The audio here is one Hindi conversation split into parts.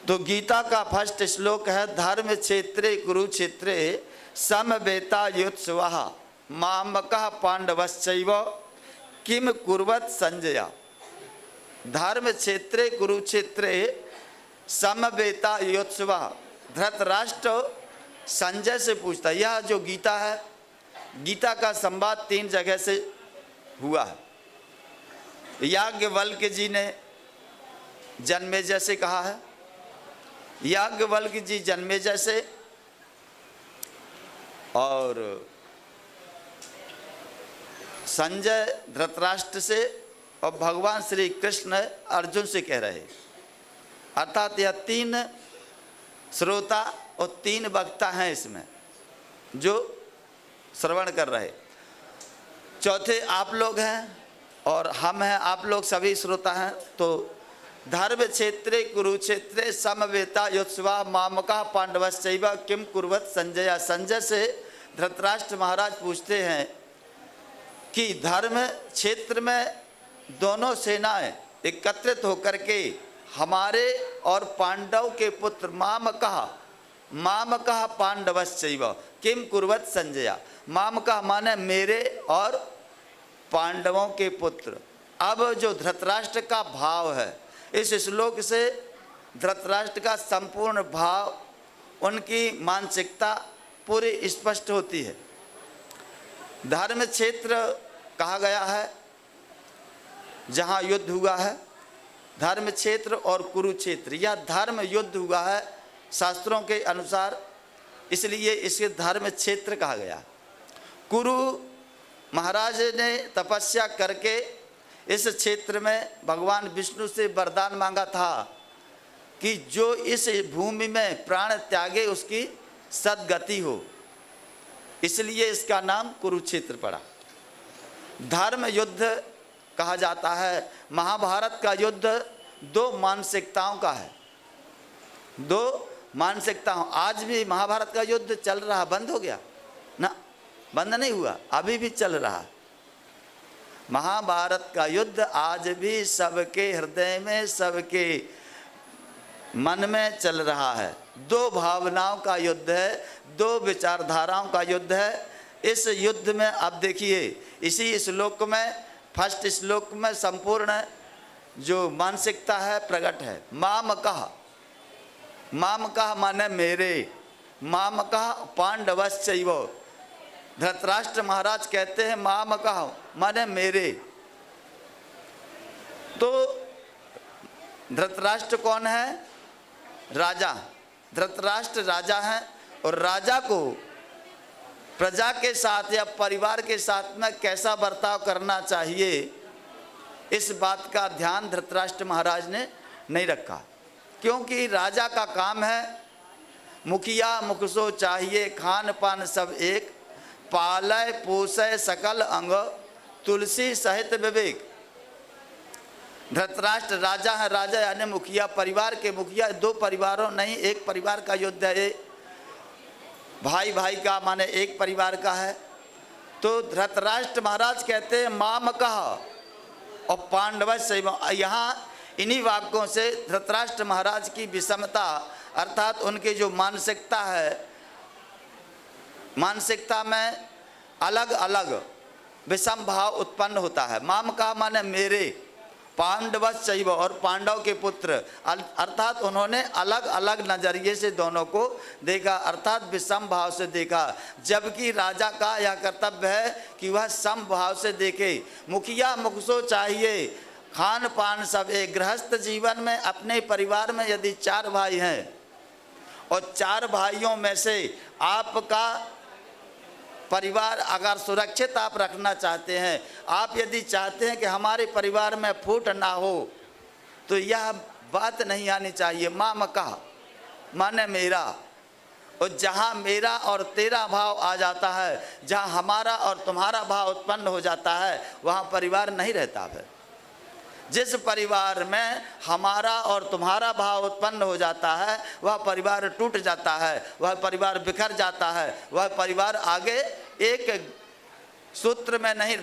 तो गीता का फर्स्ट श्लोक है, धर्म क्षेत्रे कुरुक्षेत्रे समवेता युत्सवः मामकः पांडवश्चैव किम कुर्वत संजय। धर्म क्षेत्रे कुरुक्षेत्रे समवेता युत्सवः। धृतराष्ट्र संजय से पूछता, यह जो गीता है, गीता का संवाद 3 जगह से हुआ है। याज्ञवल्क्य जी ने जन्मेजय से कहा है, याज्ञवल्क्य जी जन्मेजय से, और संजय धृतराष्ट्र से, और भगवान श्री कृष्ण अर्जुन से कह रहे। अर्थात यह 3 श्रोता और 3 वक्ता हैं इसमें जो श्रवण कर रहे। चौथे आप लोग हैं और हम हैं, आप लोग सभी श्रोता हैं। तो धर्म क्षेत्रे कुरुक्षेत्रे समवेता युत्सवा मामका पांडवश्चैव किम कुर्वत संजय। संजय से धृतराष्ट्र महाराज पूछते हैं कि धर्म क्षेत्र में दोनों सेनाएं एकत्रित होकर के हमारे और पांडव के पुत्र मामका पांडवश्चैव किम कुर्वत संजय। मामका माने मेरे और पांडवों के पुत्र। अब जो धृतराष्ट्र का भाव है, इस श्लोक से धृतराष्ट्र का संपूर्ण भाव, उनकी मानसिकता पूरी स्पष्ट होती है। धर्म क्षेत्र कहा गया है जहाँ युद्ध हुआ है, धर्म क्षेत्र और कुरुक्षेत्र, यह धर्म युद्ध हुआ है शास्त्रों के अनुसार, इसलिए इसे धर्म क्षेत्र कहा गया। कुरु महाराज ने तपस्या करके इस क्षेत्र में भगवान विष्णु से वरदान मांगा था कि जो इस भूमि में प्राण त्यागे उसकी सद्गति हो, इसलिए इसका नाम कुरुक्षेत्र पड़ा। धर्म युद्ध कहा जाता है। महाभारत का युद्ध 2 मानसिकताओं का है, 2 मानसिकताओं। आज भी महाभारत का युद्ध चल रहा, बंद हो गया ना? बंद नहीं हुआ, अभी भी चल रहा है। महाभारत का युद्ध आज भी सबके हृदय में, सबके मन में चल रहा है। 2 भावनाओं का युद्ध है, 2 विचारधाराओं का युद्ध है। इस युद्ध में अब देखिए, इसी श्लोक में, फर्स्ट श्लोक में संपूर्ण जो मानसिकता है प्रकट है। मामकः माने मेरे, मामकः पांडवश्चैव। धृतराष्ट्र महाराज कहते हैं मामकः माने मेरे। तो धृतराष्ट्र कौन है? राजा। धृतराष्ट्र राजा हैं, और राजा को प्रजा के साथ या परिवार के साथ में कैसा बर्ताव करना चाहिए, इस बात का ध्यान धृतराष्ट्र महाराज ने नहीं रखा। क्योंकि राजा का काम है मुखिया मुखसो चाहिए, खान पान सब एक, पालय पोषय सकल अंग, तुलसी सहित विवेक। धृतराष्ट्र राजा है, राजा यानी मुखिया, परिवार के मुखिया। 2 परिवारों नहीं, एक परिवार का युद्ध है। भाई भाई का माने एक परिवार का है। तो धृतराष्ट्र महाराज कहते हैं मामकः और पांडवश्चैव। यहाँ इन्हीं वाक्यों से धृतराष्ट्र महाराज की विषमता, अर्थात उनकी जो मानसिकता है, मानसिकता में अलग अलग विषम भाव उत्पन्न होता है। मामकः माने मेरे, पांडवश्चैव और पांडव के पुत्र, अर्थात उन्होंने अलग अलग नजरिए से दोनों को देखा, अर्थात विषम भाव से देखा। जबकि राजा का यह कर्तव्य है कि वह सम भाव से देखे। मुखिया मुखसो चाहिए, खान पान सब एक। गृहस्थ जीवन में अपने परिवार में यदि 4 भाई हैं और 4 भाइयों में से आपका परिवार अगर सुरक्षित आप रखना चाहते हैं, आप यदि चाहते हैं कि हमारे परिवार में फूट ना हो, तो यह बात नहीं आनी चाहिए। मामकः माने मेरा। और जहाँ मेरा और तेरा भाव आ जाता है, जहाँ हमारा और तुम्हारा भाव उत्पन्न हो जाता है, वहाँ परिवार नहीं रहता। फिर जिस परिवार में हमारा और तुम्हारा भाव उत्पन्न हो जाता है, वह परिवार टूट जाता है, वह परिवार बिखर जाता है, वह परिवार आगे एक सूत्र में नहीं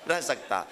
रह सकता।